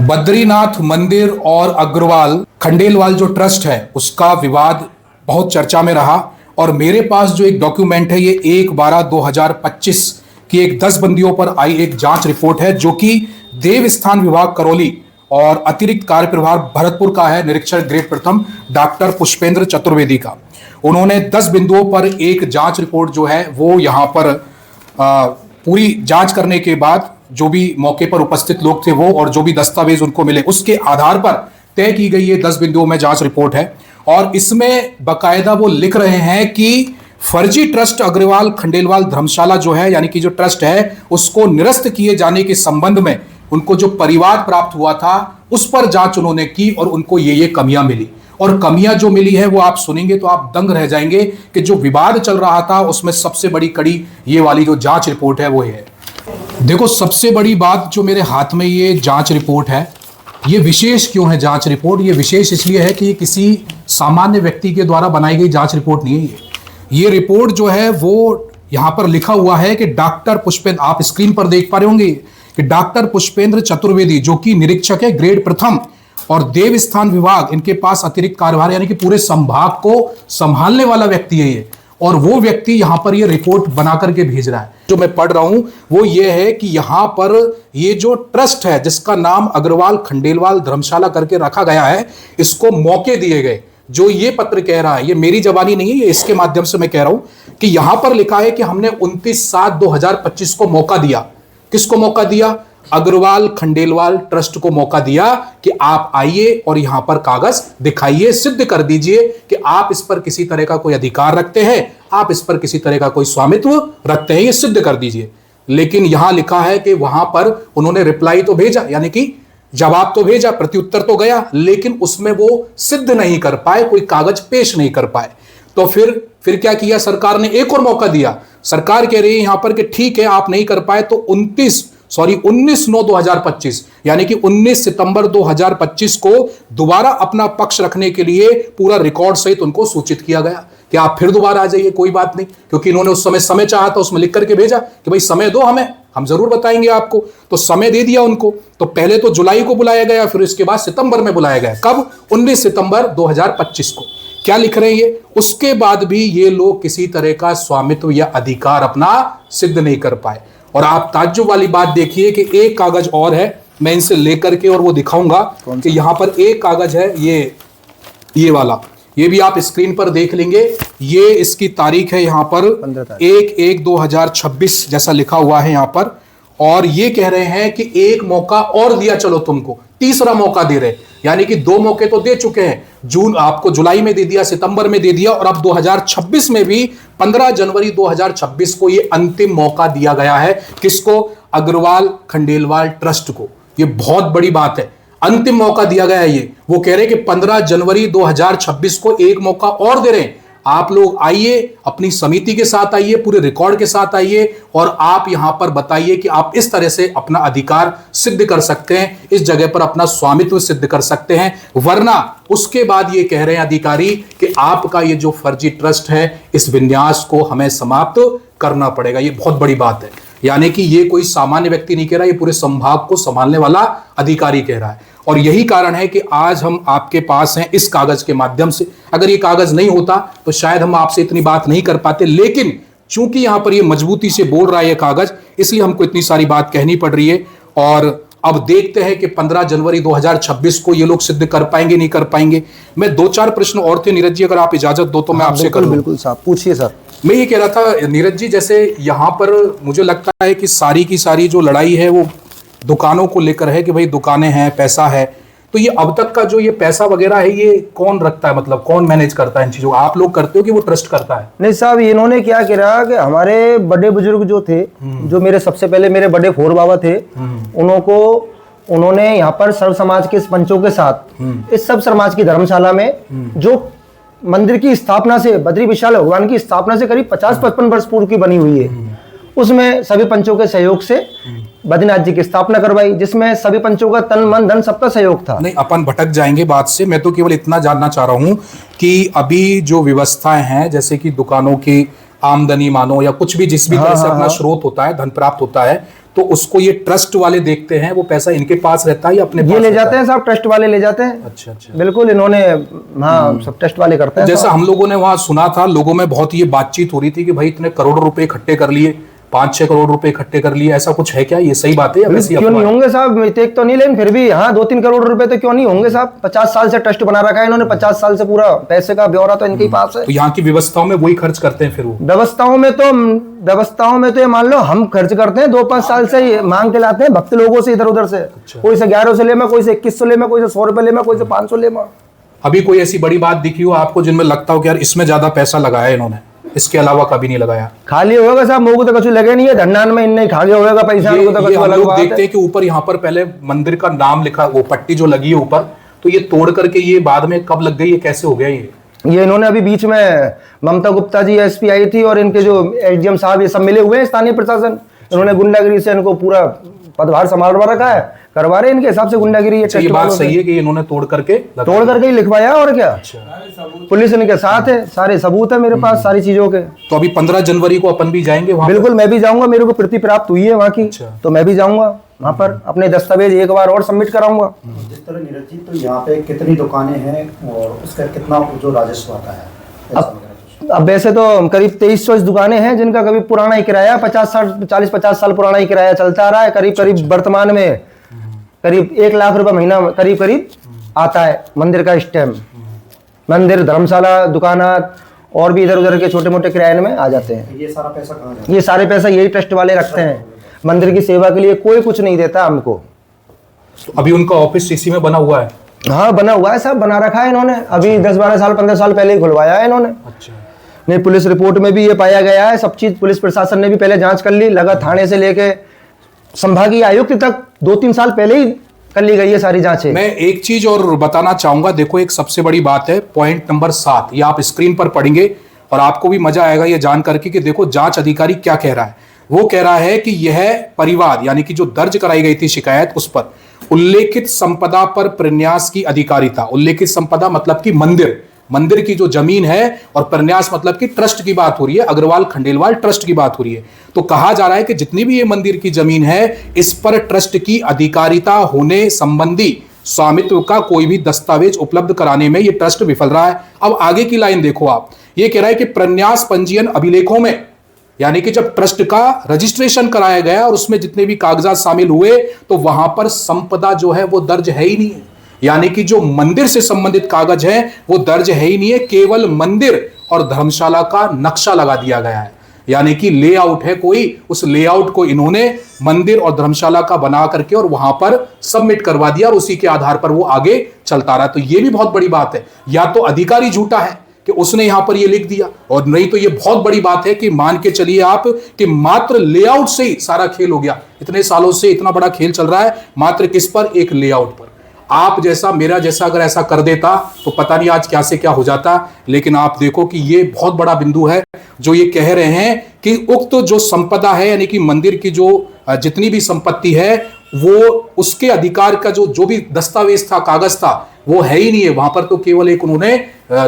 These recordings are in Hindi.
बद्रीनाथ मंदिर और अग्रवाल खंडेलवाल जो ट्रस्ट है उसका विवाद बहुत चर्चा में रहा। और मेरे पास जो एक डॉक्यूमेंट है ये 1/12/2025 की एक 10 बंदियों पर आई एक जांच रिपोर्ट है जो कि देवस्थान विभाग करौली और अतिरिक्त कार्य प्रभार भरतपुर का है। निरीक्षक ग्रेड प्रथम डॉक्टर पुष्पेंद्र चतुर्वेदी का। उन्होंने 10 बिंदुओं पर एक जांच रिपोर्ट जो है वो यहाँ पर पूरी जांच करने के बाद जो भी मौके पर उपस्थित लोग थे वो और जो भी दस्तावेज उनको मिले उसके आधार पर तय की गई ये 10 बिंदुओं में जांच रिपोर्ट है। और इसमें बकायदा वो लिख रहे हैं कि फर्जी ट्रस्ट अग्रवाल खंडेलवाल धर्मशाला जो है यानी कि जो ट्रस्ट है उसको निरस्त किए जाने के संबंध में उनको जो परिवाद प्राप्त हुआ था उस पर जांच उन्होंने की और उनको ये कमियां मिली। और कमियां जो मिली है वो आप सुनेंगे तो आप दंग रह जाएंगे कि जो विवाद चल रहा था उसमें सबसे बड़ी कड़ी ये वाली जो जांच रिपोर्ट है वो है। देखो, सबसे बड़ी बात जो मेरे हाथ में ये जांच रिपोर्ट है, ये विशेष क्यों है जांच रिपोर्ट? ये विशेष इसलिए है कि ये किसी सामान्य व्यक्ति के द्वारा बनाई गई जांच रिपोर्ट नहीं है। ये रिपोर्ट जो है वो यहां पर लिखा हुआ है कि डॉक्टर पुष्पेंद्र, आप स्क्रीन पर देख पा रहे होंगे कि डॉक्टर पुष्पेंद्र चतुर्वेदी जो कि निरीक्षक है ग्रेड प्रथम और देवस्थान विभाग, इनके पास अतिरिक्त कार्यभार यानी कि पूरे संभाग को संभालने वाला व्यक्ति है ये। और वो व्यक्ति यहां पर ये रिपोर्ट बना करके भेज रहा है। जो मैं पढ़ रहा हूं वो ये है कि यहां पर ये जो ट्रस्ट है जिसका नाम अग्रवाल खंडेलवाल धर्मशाला करके रखा गया है, इसको मौके दिए गए। जो ये पत्र कह रहा है ये मेरी जबानी नहीं है, ये इसके माध्यम से मैं कह रहा हूं कि यहां पर लिखा है कि हमने 29/7/2025 को मौका दिया। किसको मौका दिया? अग्रवाल खंडेलवाल ट्रस्ट को मौका दिया कि आप आइए और यहां पर कागज दिखाइए, सिद्ध कर दीजिए कि आप इस पर किसी तरह का कोई अधिकार रखते हैं, आप इस पर किसी तरह का कोई स्वामित्व रखते हैं, ये सिद्ध कर दीजिए। लेकिन यहां लिखा है कि वहां पर उन्होंने रिप्लाई तो भेजा यानी कि जवाब तो भेजा, प्रत्युत्तर तो गया, लेकिन उसमें वो सिद्ध नहीं कर पाए, कोई कागज पेश नहीं कर पाए। तो फिर क्या किया सरकार ने? एक और मौका दिया। सरकार कह रही है यहां पर कि ठीक है आप नहीं कर पाए तो 19/9/2025 यानी कि 19 सितंबर 2025 को दोबारा अपना पक्ष रखने के लिए पूरा रिकॉर्ड सहित उनको सूचित किया गया कि आप फिर दोबारा आ जाइए, कोई बात नहीं। क्योंकि इन्होंने उस समय चाहा था, उसमें लिख करके भेजा कि भाई समय दो हमें, हम जरूर बताएंगे आपको। तो समय दे दिया उनको। तो पहले तो जुलाई को बुलाया गया, फिर इसके बाद सितंबर में बुलाया गया। कब? 19 सितंबर 2025 को। क्या लिख रहे हैं ये? उसके बाद भी ये लोग किसी तरह का स्वामित्व या अधिकार अपना सिद्ध नहीं कर पाए। और आप ताज्जुब वाली बात देखिए कि एक कागज और है, मैं इनसे लेकर के और वो दिखाऊंगा कि यहां पर एक कागज है ये वाला, ये भी आप स्क्रीन पर देख लेंगे। ये इसकी तारीख है यहां पर 1/1/2026 जैसा लिखा हुआ है यहां पर। और ये कह रहे हैं कि एक मौका और दिया, चलो तुमको तीसरा मौका दे रहे, यानी कि 2 मौके तो दे चुके हैं। जून आपको जुलाई में दे दिया, सितंबर में दे दिया, और अब 2026 में भी 15 जनवरी 2026 को ये अंतिम मौका दिया गया है। किसको? अग्रवाल खंडेलवाल ट्रस्ट को। ये बहुत बड़ी बात है, अंतिम मौका दिया गया है ये। वो कह रहे हैं कि 15 जनवरी 2026 को एक मौका और दे रहे हैं। आप लोग आइए, अपनी समिति के साथ आइए, पूरे रिकॉर्ड के साथ आइए और आप यहां पर बताइए कि आप इस तरह से अपना अधिकार सिद्ध कर सकते हैं, इस जगह पर अपना स्वामित्व सिद्ध कर सकते हैं। वरना उसके बाद ये कह रहे हैं अधिकारी कि आपका ये जो फर्जी ट्रस्ट है इस विन्यास को हमें समाप्त करना पड़ेगा। ये बहुत बड़ी बात है। यानी कि ये कोई सामान्य व्यक्ति नहीं कह रहा, ये पूरे संभाग को संभालने वाला अधिकारी कह रहा है। और यही कारण है कि आज हम आपके पास हैं इस कागज के माध्यम से। अगर ये कागज नहीं होता तो शायद हम आपसे इतनी बात नहीं कर पाते, लेकिन चूंकि यहां पर ये मजबूती से बोल रहा है ये कागज, इसलिए हमको इतनी सारी बात कहनी पड़ रही है। और अब देखते हैं कि 15 जनवरी 2026 को ये लोग सिद्ध कर पाएंगे नहीं कर पाएंगे। मैं 2-4 प्रश्न और थे नीरज जी, अगर आप इजाजत दो तो मैं आपसे करूं। बिल्कुल साहब, पूछिए सर। मैं ये कह रहा था नीरज जी, जैसे यहां पर मुझे लगता है कि सारी की सारी जो लड़ाई है वो दुकानों को लेकर है कि भाई दुकानें हैं, पैसा है। तो ये अब तक का जो ये पैसा वगैरह है ये कौन रखता है, मतलब कौन मैनेज करता है इन चीजों? आप लोग करते हो कि वो ट्रस्ट करता है? नहीं साहब, इन्होंने क्या किया कि हमारे बड़े बुजुर्ग जो थे, जो मेरे सबसे पहले मेरे बड़े फोर बाबा थे, उन्होंने यहाँ पर सर्व समाज के पंचों के साथ इस सब समाज की धर्मशाला में जो मंदिर की स्थापना से, बद्री विशाल भगवान की स्थापना से करीब 50-55 वर्ष पूर्व की बनी हुई है, उसमें सभी पंचों के सहयोग से बद्रीनाथ जी की स्थापना करवाई, जिसमें सभी पंचों का तन मन धन सबका सहयोग था। नहीं, अपन भटक जाएंगे बात से। मैं तो केवल इतना जानना चाह रहा हूं कि अभी जो व्यवस्थाएं हैं, जैसे कि दुकानों की आमदनी मानो या कुछ भी जिस भी तरह से अपना स्रोत होता है, धन प्राप्त होता है, तो उसको ये ट्रस्ट वाले देखते हैं, वो पैसा इनके पास रहता है या अपने ये पास ले रहता जाते हैं साहब, ट्रस्ट वाले ले जाते हैं। अच्छा अच्छा। बिल्कुल, इन्होंने, हाँ, सब ट्रस्ट वाले करते हैं। जैसा हम लोगों ने वहां सुना था, लोगों में बहुत ये बातचीत हो रही थी कि भाई इतने करोड़ों रुपए इकट्ठे कर लिए, 5-6 करोड़ रुपए इकट्ठे कर लिए, ऐसा कुछ है क्या? ये सही बात है या वैसी क्यों नहीं अफवाह है? होंगे साहब, मिस्टेक तो नहीं, लेकिन फिर भी हाँ 2-3 करोड़ रुपए तो क्यों नहीं होंगे साहब। 50 साल से ट्रस्ट बना रखा है इन्होंने, 50 साल से पूरा पैसे का ब्यौरा तो इनके ही पास है। तो यहाँ की व्यवस्थाओं में वही खर्च करते हैं फिर वो? व्यवस्थाओं में तो ये मान लो हम खर्च करते हैं, 2-5 साल से ही मांग के लाते हैं भक्त लोगों से इधर उधर से। कोई से 1100 ले में, कोई से 2100 ले में, कोई से 100 रुपए ले में, कोई से 500 ले में। अभी कोई ऐसी बड़ी बात दिखी हो आपको जिनमें लगता हो कि यार इसमें ज्यादा पैसा लगाया इन्होंने, इसके अलावा कभी नहीं लगाया? खाली होगा साहब, मुंह को तो कुछ लगे नहीं है, धन्नान में इनने खा गया होगा पैसा। ये, तो कुछ ये हम अलग लोग बात देखते है। हैं कि ऊपर यहाँ पर पहले मंदिर का नाम लिखा, वो पट्टी जो लगी है ऊपर, तो ये तोड़ करके ये बाद में कब लग गई, ये कैसे हो गया ये इन्होंने अभी बीच में ममता गुप्ता जी एसपी आई थी और इनके जो एसडीएम साहब ये सब मिले हुए हैं, स्थानीय प्रशासन, इन्होंने गुंडागिरी से इनको पूरा पदभार संभालवा रखा है, करवा रहे इनके हिसाब से गुंडागिरी। ये बात सही है कि इन्होंने तोड़ करके ही लिखवाया, और क्या। पुलिस इनके साथ है, सारे सबूत है मेरे पास सारी चीजों के। तो अभी 15 जनवरी को अपन भी जाएंगे वहां? बिल्कुल, मैं भी जाऊंगा, मेरे को प्रति प्राप्त हुई है वहाँ की। तो मैं भी जाऊंगा वहाँ पर, अपने दस्तावेज एक बार और सबमिट कराऊंगा। जिस तरह नीरज जी, तो यहाँ पे कितनी दुकानें हैं और उसका कितना जो राजस्व आता है? अब वैसे तो करीब 2300 दुकानें हैं जिनका कभी पुराना ही किराया 40-50 साल पुराना ही किराया चलता आ रहा है। करीब वर्तमान में करीब 1 लाख रुपए महीना करीब आता है मंदिर का स्टैम्प। मंदिर, धर्मशाला, दुकानात और भी इधर उधर के छोटे मोटे किराए में आ जाते हैं। ये सारा पैसा कहाँ जाता है? ये सारे पैसा यही ट्रस्ट वाले रखते हैं। मंदिर की सेवा के लिए कोई कुछ नहीं देता हमको। तो अभी उनका ऑफिस इसी में बना हुआ है? हाँ, बना हुआ है, सब बना रखा है इन्होंने। अभी 10-12 साल 15 साल पहले ही खुलवाया है इन्होंने। अच्छा। नहीं, पुलिस रिपोर्ट में भी ये पाया गया है, सब चीज पुलिस प्रशासन ने भी पहले जांच कर ली, लगा थाने से लेके संभागीय आयुक्त तक 2-3 साल पहले ही कर ली गई है सारी जांचें। मैं एक चीज और बताना चाहूंगा, देखो एक सबसे बड़ी बात है, पॉइंट नंबर 7, ये आप स्क्रीन पर पढ़ेंगे और आपको भी मजा आएगा ये जान करके कि देखो जांच अधिकारी क्या कह रहा है। वो कह रहा है कि यह परिवाद यानी कि जो दर्ज कराई गई थी शिकायत, उस पर उल्लेखित संपदा पर प्रन्यास की अधिकारिता, उल्लेखित संपदा मतलब कि मंदिर की जो जमीन है, और प्रन्यास मतलब कि ट्रस्ट की बात हो रही है, अग्रवाल खंडेलवाल ट्रस्ट की बात हो रही है। तो कहा जा रहा है कि जितनी भी ये मंदिर की जमीन है, इस पर ट्रस्ट की अधिकारिता होने संबंधी स्वामित्व का कोई भी दस्तावेज उपलब्ध कराने में ये ट्रस्ट विफल रहा है। अब आगे की लाइन देखो आप, ये कह रहा है कि प्रन्यास पंजीयन अभिलेखों में, यानी कि जब ट्रस्ट का रजिस्ट्रेशन कराया गया और उसमें जितने भी कागजात शामिल हुए, तो वहां पर संपदा जो है वो दर्ज है ही नहीं है। यानी कि जो मंदिर से संबंधित कागज है वो दर्ज है ही नहीं है, केवल मंदिर और धर्मशाला का नक्शा लगा दिया गया है। यानी कि लेआउट है कोई, उस लेआउट को इन्होंने मंदिर और धर्मशाला का बना करके और वहां पर सबमिट करवा दिया और उसी के आधार पर वो आगे चलता रहा। तो ये भी बहुत बड़ी बात है, या तो अधिकारी झूठा है कि उसने यहां पर ये लिख दिया, और नहीं तो ये बहुत बड़ी बात है कि मान के चलिए आप कि मात्र लेआउट से ही सारा खेल हो गया। इतने सालों से इतना बड़ा खेल चल रहा है मात्र किस पर? एक लेआउट पर। आप जैसा, मेरा जैसा अगर ऐसा कर देता तो पता नहीं आज क्या से क्या हो जाता। लेकिन आप देखो कि ये बहुत बड़ा बिंदु है जो ये कह रहे हैं कि उक्त जो संपदा है, यानी कि मंदिर की जो जितनी भी संपत्ति है, वो उसके अधिकार का जो भी दस्तावेज था, कागज था, वो है ही नहीं है वहां पर। तो केवल एक उन्होंने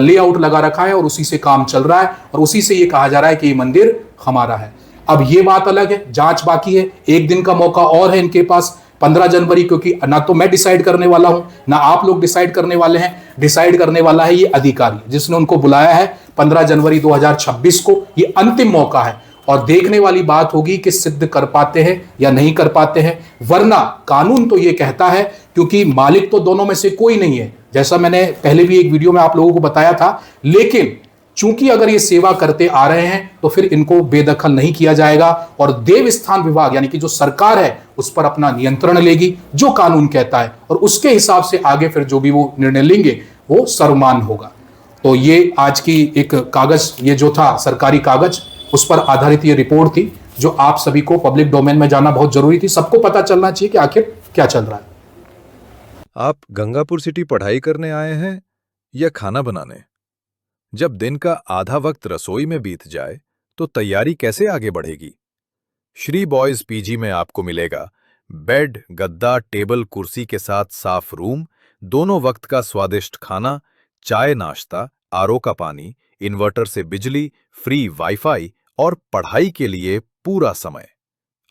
लेआउट लगा रखा है और उसी से काम चल रहा है और उसी से ये कहा जा रहा है कि ये मंदिर हमारा है। अब ये बात अलग है, जांच बाकी है, एक दिन का मौका और है इनके पास, 15 जनवरी, क्योंकि ना तो मैं डिसाइड करने वाला हूं ना आप लोग डिसाइड करने वाले हैं। डिसाइड करने वाला है ये अधिकारी जिसने उनको बुलाया है 15 जनवरी 2026 को। ये अंतिम मौका है और देखने वाली बात होगी कि सिद्ध कर पाते हैं या नहीं कर पाते हैं। वरना कानून तो ये कहता है, क्योंकि मालिक तो दोनों में से कोई नहीं है, जैसा मैंने पहले भी एक वीडियो में आप लोगों को बताया था। लेकिन चूंकि अगर ये सेवा करते आ रहे हैं तो फिर इनको बेदखल नहीं किया जाएगा और देवस्थान विभाग यानी कि जो सरकार है उस पर अपना नियंत्रण लेगी, जो कानून कहता है, और उसके हिसाब से आगे फिर जो भी वो निर्णय लेंगे वो सर्वमान्य होगा। तो ये आज की एक कागज, ये जो था सरकारी कागज, उस पर आधारित ये रिपोर्ट थी जो आप सभी को पब्लिक डोमेन में जाना बहुत जरूरी थी। सबको पता चलना चाहिए कि आखिर क्या चल रहा है। आप गंगापुर सिटी पढ़ाई करने आए हैं या खाना बनाने? जब दिन का आधा वक्त रसोई में बीत जाए तो तैयारी कैसे आगे बढ़ेगी? श्री बॉयज पीजी में आपको मिलेगा बेड, गद्दा, टेबल, कुर्सी के साथ साफ रूम, दोनों वक्त का स्वादिष्ट खाना, चाय नाश्ता, आरओ का पानी, इन्वर्टर से बिजली, फ्री वाईफाई और पढ़ाई के लिए पूरा समय।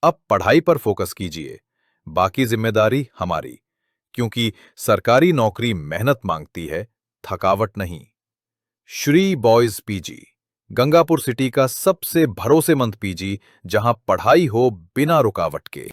अब पढ़ाई पर फोकस कीजिए, बाकी जिम्मेदारी हमारी, क्योंकि सरकारी नौकरी मेहनत मांगती है, थकावट नहीं। Shri boys PG, Gangapur city का सबसे भरोसेमंद पीजी, जहां पढ़ाई हो बिना रुकावट के।